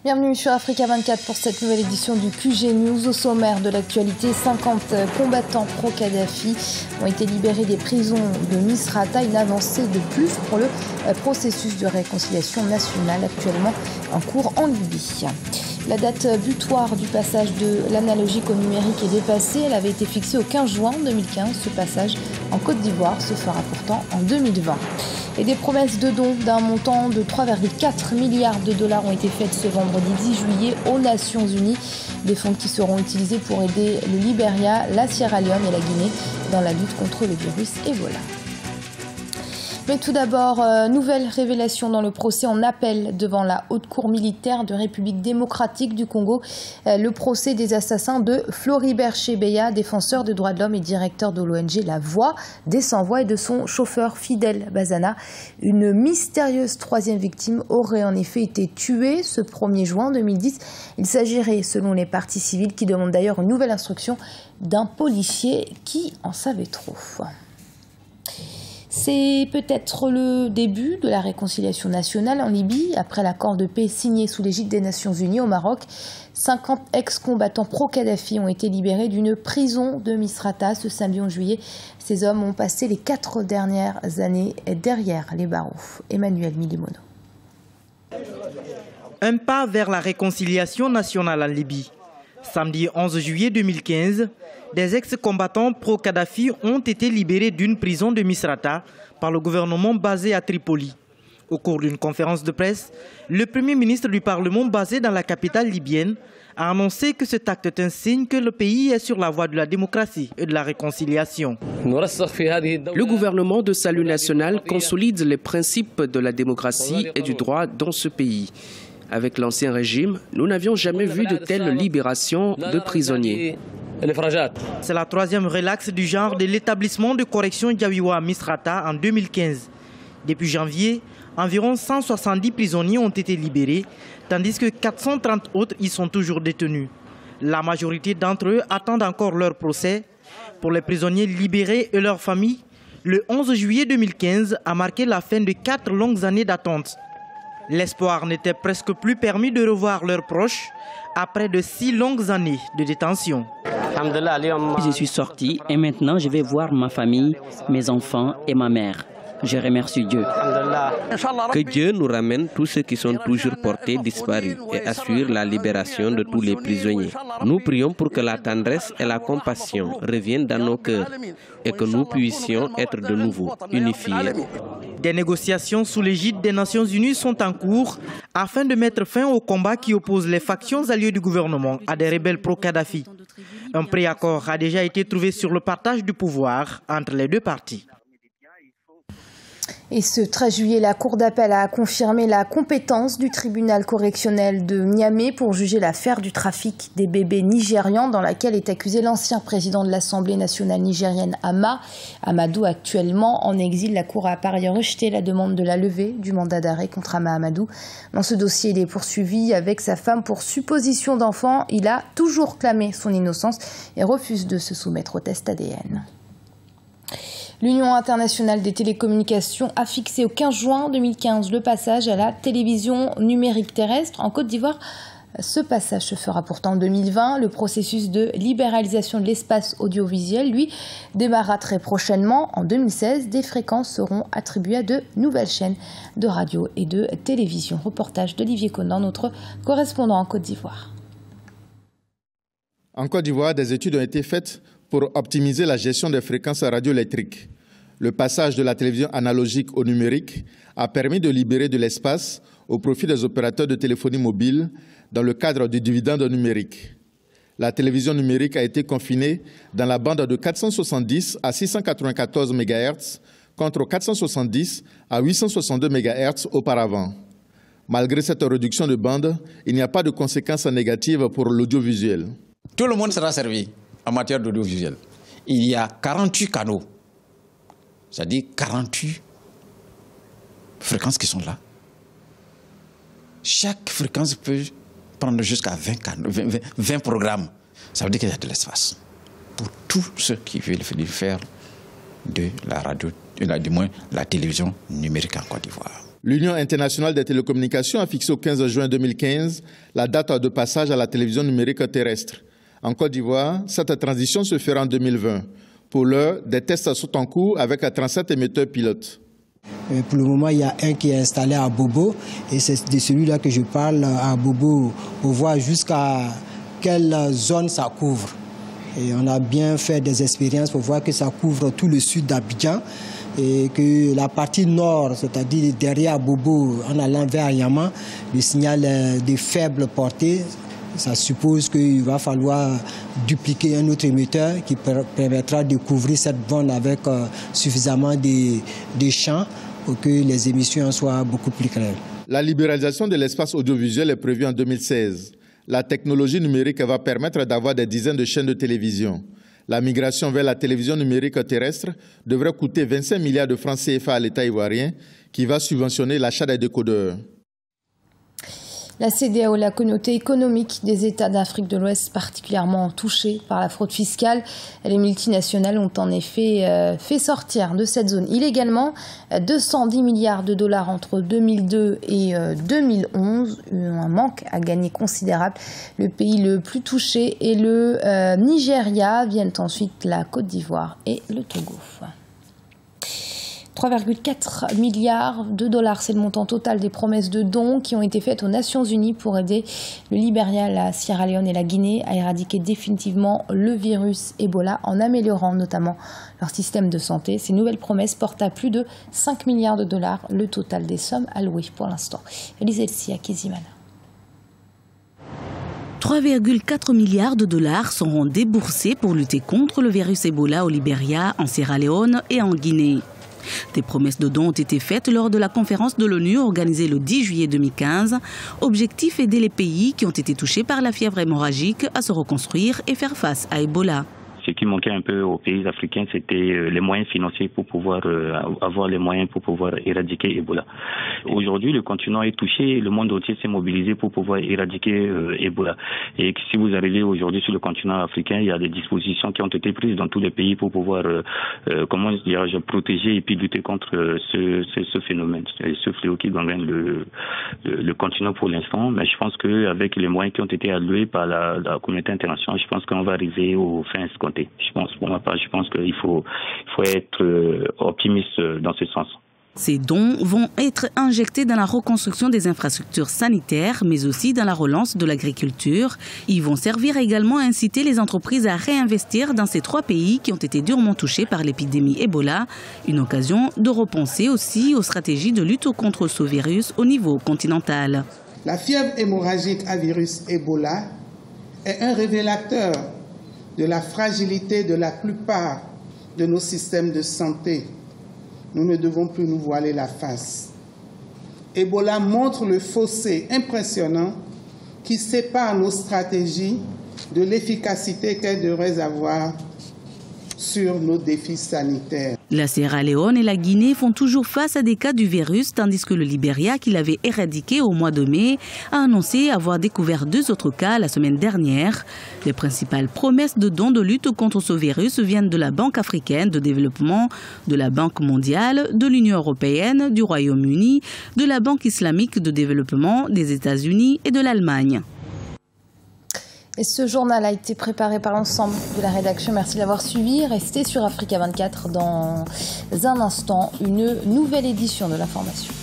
Bienvenue sur Africa 24 pour cette nouvelle édition du QG News. Au sommaire de l'actualité, 50 combattants pro-Kadhafi ont été libérés des prisons de Misrata. Une avancée de plus pour le processus de réconciliation nationale actuellement en cours en Libye. La date butoir du passage de l'analogique au numérique est dépassée. Elle avait été fixée au 15 juin 2015. Ce passage en Côte d'Ivoire se fera pourtant en 2020. Et des promesses de dons d'un montant de 3,4 milliards de dollars ont été faites ce vendredi 10 juillet aux Nations Unies. Des fonds qui seront utilisés pour aider le Libéria, la Sierra Leone et la Guinée dans la lutte contre le virus Ebola. Mais tout d'abord, nouvelle révélation dans le procès en appel devant la Haute Cour militaire de République démocratique du Congo. Le procès des assassins de Floribert Chebeya, défenseur des droits de l'homme et directeur de l'ONG La Voix des Sans-Voix, et de son chauffeur Fidel Bazana. Une mystérieuse troisième victime aurait en effet été tuée ce 1er juin 2010. Il s'agirait, selon les parties civiles, qui demandent d'ailleurs une nouvelle instruction, d'un policier qui en savait trop. C'est peut-être le début de la réconciliation nationale en Libye. Après l'accord de paix signé sous l'égide des Nations Unies au Maroc, 50 ex-combattants pro-Kadhafi ont été libérés d'une prison de Misrata ce samedi 11 juillet. Ces hommes ont passé les 4 dernières années derrière les barreaux. Emmanuel Milimono. Un pas vers la réconciliation nationale en Libye. Samedi 11 juillet 2015, des ex-combattants pro-Kadhafi ont été libérés d'une prison de Misrata par le gouvernement basé à Tripoli. Au cours d'une conférence de presse, le Premier ministre du Parlement basé dans la capitale libyenne a annoncé que cet acte est un signe que le pays est sur la voie de la démocratie et de la réconciliation. Le gouvernement de salut national consolide les principes de la démocratie et du droit dans ce pays. Avec l'ancien régime, nous n'avions jamais vu de telles libérations de prisonniers. C'est la troisième relaxe du genre de l'établissement de correction Diawiwa à Misrata en 2015. Depuis janvier, environ 170 prisonniers ont été libérés, tandis que 430 autres y sont toujours détenus. La majorité d'entre eux attendent encore leur procès. Pour les prisonniers libérés et leurs familles, le 11 juillet 2015 a marqué la fin de 4 longues années d'attente. L'espoir n'était presque plus permis de revoir leurs proches après de 6 longues années de détention. Je suis sorti et maintenant je vais voir ma famille, mes enfants et ma mère. Je remercie Dieu. Que Dieu nous ramène tous ceux qui sont toujours portés disparus et assure la libération de tous les prisonniers. Nous prions pour que la tendresse et la compassion reviennent dans nos cœurs et que nous puissions être de nouveau unifiés. Des négociations sous l'égide des Nations Unies sont en cours afin de mettre fin au combat qui oppose les factions alliées du gouvernement à des rebelles pro-Kadhafi. Un préaccord a déjà été trouvé sur le partage du pouvoir entre les deux parties. Et ce 13 juillet, la Cour d'appel a confirmé la compétence du tribunal correctionnel de Niamey pour juger l'affaire du trafic des bébés nigérians dans laquelle est accusé l'ancien président de l'Assemblée nationale nigérienne Amadou, actuellement en exil. La Cour a par ailleurs rejeté la demande de la levée du mandat d'arrêt contre Amadou. Dans ce dossier, il est poursuivi avec sa femme pour supposition d'enfant. Il a toujours clamé son innocence et refuse de se soumettre au test ADN. L'Union internationale des télécommunications a fixé au 15 juin 2015 le passage à la télévision numérique terrestre en Côte d'Ivoire. Ce passage se fera pourtant en 2020. Le processus de libéralisation de l'espace audiovisuel, lui, démarrera très prochainement. En 2016, des fréquences seront attribuées à de nouvelles chaînes de radio et de télévision. Reportage d'Olivier Conan, notre correspondant en Côte d'Ivoire. En Côte d'Ivoire, des études ont été faites pour optimiser la gestion des fréquences radioélectriques. Le passage de la télévision analogique au numérique a permis de libérer de l'espace au profit des opérateurs de téléphonie mobile dans le cadre du dividende numérique. La télévision numérique a été confinée dans la bande de 470 à 694 MHz contre 470 à 862 MHz auparavant. Malgré cette réduction de bande, il n'y a pas de conséquences négatives pour l'audiovisuel. Tout le monde sera servi en matière d'audiovisuel. Il y a 48 canaux, c'est-à-dire 48 fréquences qui sont là. Chaque fréquence peut prendre jusqu'à 20 programmes. Ça veut dire qu'il y a de l'espace pour tous ceux qui veulent faire de la radio, du moins la télévision numérique en Côte d'Ivoire. L'Union internationale des télécommunications a fixé au 15 juin 2015 la date de passage à la télévision numérique terrestre. En Côte d'Ivoire, cette transition se fera en 2020. Pour l'heure, des tests sont en cours avec 37 émetteurs pilotes. Pour le moment, il y a un qui est installé à Bobo et c'est de celui-là que je parle à Bobo pour voir jusqu'à quelle zone ça couvre. Et on a bien fait des expériences pour voir que ça couvre tout le sud d'Abidjan et que la partie nord, c'est-à-dire derrière Bobo, en allant vers Yama, le signal est de faible portée. Ça suppose qu'il va falloir dupliquer un autre émetteur qui permettra de couvrir cette bande avec suffisamment de champs pour que les émissions soient beaucoup plus claires. La libéralisation de l'espace audiovisuel est prévue en 2016. La technologie numérique va permettre d'avoir des dizaines de chaînes de télévision. La migration vers la télévision numérique terrestre devrait coûter 25 milliards de francs CFA à l'État ivoirien, qui va subventionner l'achat des décodeurs. La CEDEAO, la communauté économique des États d'Afrique de l'Ouest, particulièrement touchée par la fraude fiscale. Les multinationales ont en effet fait sortir de cette zone illégalement 210 milliards de dollars entre 2002 et 2011. Un manque à gagner considérable. Le pays le plus touché est le Nigeria. Viennent ensuite la Côte d'Ivoire et le Togo. 3,4 milliards de dollars, c'est le montant total des promesses de dons qui ont été faites aux Nations Unies pour aider le Libéria, la Sierra Leone et la Guinée à éradiquer définitivement le virus Ebola en améliorant notamment leur système de santé. Ces nouvelles promesses portent à plus de 5 milliards de dollars le total des sommes allouées pour l'instant. Elisée Akizimana. 3,4 milliards de dollars seront déboursés pour lutter contre le virus Ebola au Libéria, en Sierra Leone et en Guinée. Des promesses de dons ont été faites lors de la conférence de l'ONU organisée le 10 juillet 2015. Objectif, aider les pays qui ont été touchés par la fièvre hémorragique à se reconstruire et faire face à Ebola. Ce qui manquait un peu aux pays africains, c'était les moyens financiers pour pouvoir avoir les moyens pour pouvoir éradiquer Ebola. Aujourd'hui, le continent est touché, le monde entier s'est mobilisé pour pouvoir éradiquer Ebola. Et si vous arrivez aujourd'hui sur le continent africain, il y a des dispositions qui ont été prises dans tous les pays pour pouvoir, protéger et puis lutter contre ce phénomène, ce fléau qui gangrène le continent pour l'instant. Mais je pense qu'avec les moyens qui ont été alloués par la communauté internationale, je pense qu'on va arriver aux fins escomptées. Je pense, pour ma part, je pense qu'il faut être optimiste dans ce sens. Ces dons vont être injectés dans la reconstruction des infrastructures sanitaires, mais aussi dans la relance de l'agriculture. Ils vont servir également à inciter les entreprises à réinvestir dans ces 3 pays qui ont été durement touchés par l'épidémie Ebola. Une occasion de repenser aussi aux stratégies de lutte contre ce virus au niveau continental. La fièvre hémorragique à virus Ebola est un révélateur de la fragilité de la plupart de nos systèmes de santé. Nous ne devons plus nous voiler la face. Ebola montre le fossé impressionnant qui sépare nos stratégies de l'efficacité qu'elles devraient avoir sur nos défis sanitaires. La Sierra Leone et la Guinée font toujours face à des cas du virus, tandis que le Libéria, qui l'avait éradiqué au mois de mai, a annoncé avoir découvert 2 autres cas la semaine dernière. Les principales promesses de dons de lutte contre ce virus viennent de la Banque africaine de développement, de la Banque mondiale, de l'Union européenne, du Royaume-Uni, de la Banque islamique de développement, des États-Unis et de l'Allemagne. Et ce journal a été préparé par l'ensemble de la rédaction. Merci de l'avoir suivi. Restez sur Africa 24 dans un instant, une nouvelle édition de l'information.